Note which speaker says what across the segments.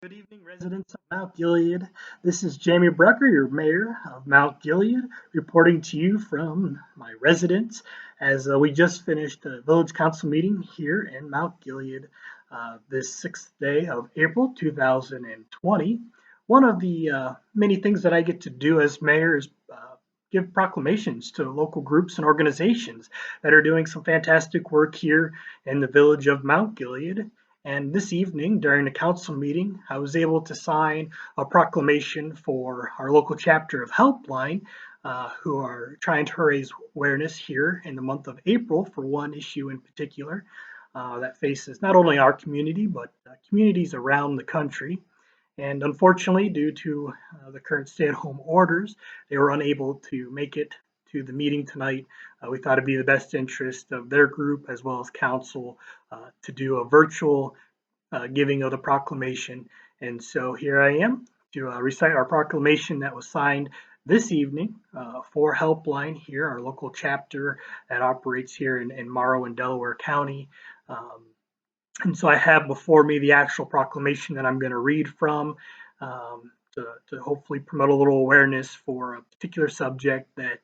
Speaker 1: Good evening, residents of Mount Gilead. This is Jamie Brucker, your mayor of Mount Gilead, reporting to you from my residence as we just finished a village council meeting here in Mount Gilead this 6th day of April 2020. One of the many things that I get to do as mayor is give proclamations to local groups and organizations that are doing some fantastic work here in the village of Mount Gilead. And this evening, during the council meeting, I was able to sign a proclamation for our local chapter of Helpline, who are trying to raise awareness here in the month of April for one issue in particular that faces not only our community, but communities around the country. And unfortunately, due to the current stay-at-home orders, they were unable to make it to the meeting tonight. We thought it'd be the best interest of their group as well as council to do a virtual giving of the proclamation. And so here I am to recite our proclamation that was signed this evening for Helpline here, our local chapter that operates here in Morrow and Delaware County. And so I have before me the actual proclamation that I'm going to read from to hopefully promote a little awareness for a particular subject that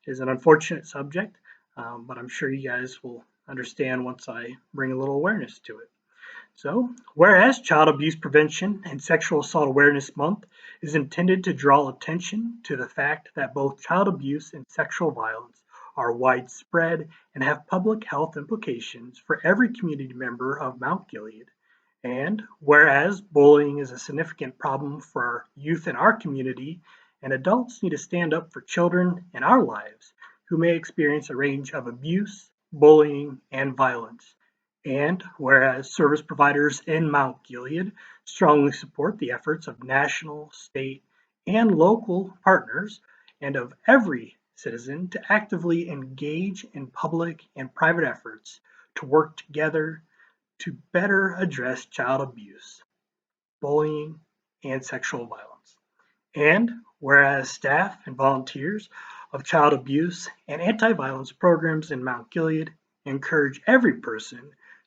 Speaker 1: is an unfortunate subject, but I'm sure you guys will understand once I bring a little awareness to it. So, whereas Child Abuse Prevention and Sexual Assault Awareness Month is intended to draw attention to the fact that both child abuse and sexual violence are widespread and have public health implications for every community member of Mount Gilead. And whereas bullying is a significant problem for our youth in our community, and adults need to stand up for children in our lives who may experience a range of abuse, bullying, and violence. And whereas service providers in Mount Gilead strongly support the efforts of national, state, and local partners and of every citizen to actively engage in public and private efforts to work together to better address child abuse, bullying, and sexual violence. And whereas staff and volunteers of child abuse and anti-violence programs in Mount Gilead encourage every person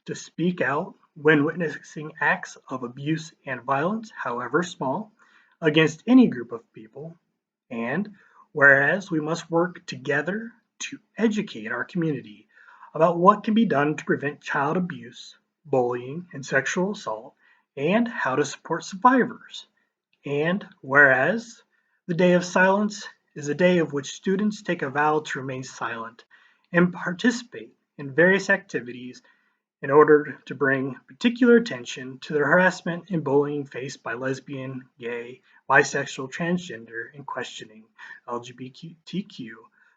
Speaker 1: to speak out when witnessing acts of abuse and violence, however small, against any group of people. And whereas we must work together to educate our community about what can be done to prevent child abuse, bullying, and sexual assault, and how to support survivors. And whereas the Day of Silence is a day of which students take a vow to remain silent and participate in various activities in order to bring particular attention to the harassment and bullying faced by lesbian, gay, bisexual, transgender, and questioning LGBTQ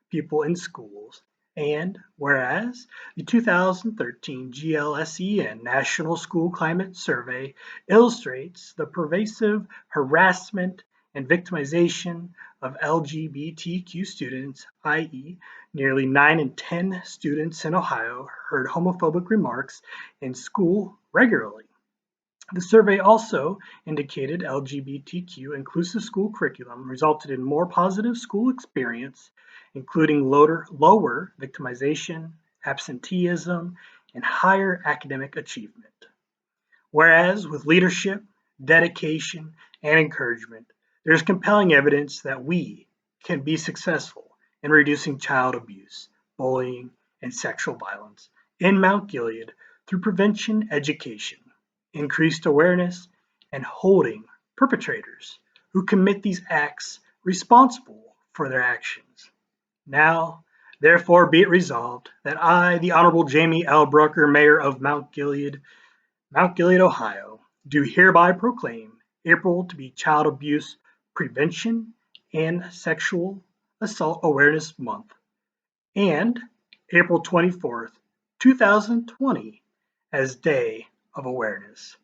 Speaker 1: people in schools. And whereas the 2013 GLSEN National School Climate Survey illustrates the pervasive harassment and victimization of LGBTQ students, i.e., nearly 9 in 10 students in Ohio heard homophobic remarks in school regularly. The survey also indicated LGBTQ inclusive school curriculum resulted in more positive school experience, including lower victimization, absenteeism, and higher academic achievement. Whereas with leadership, dedication, and encouragement, there's compelling evidence that we can be successful in reducing child abuse, bullying, and sexual violence in Mount Gilead through prevention education, increased awareness, and holding perpetrators who commit these acts responsible for their actions. Now, therefore, be it resolved that I, the Honorable Jamie L. Brucker, Mayor of Mount Gilead, Ohio, do hereby proclaim April to be Child Abuse Prevention and Sexual Assault Awareness Month, and April 24th, 2020 as Day of Awareness.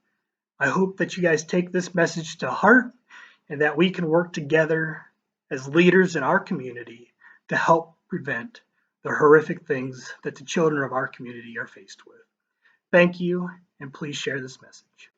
Speaker 1: I hope that you guys take this message to heart and that we can work together as leaders in our community to help prevent the horrific things that the children of our community are faced with. Thank you, and please share this message.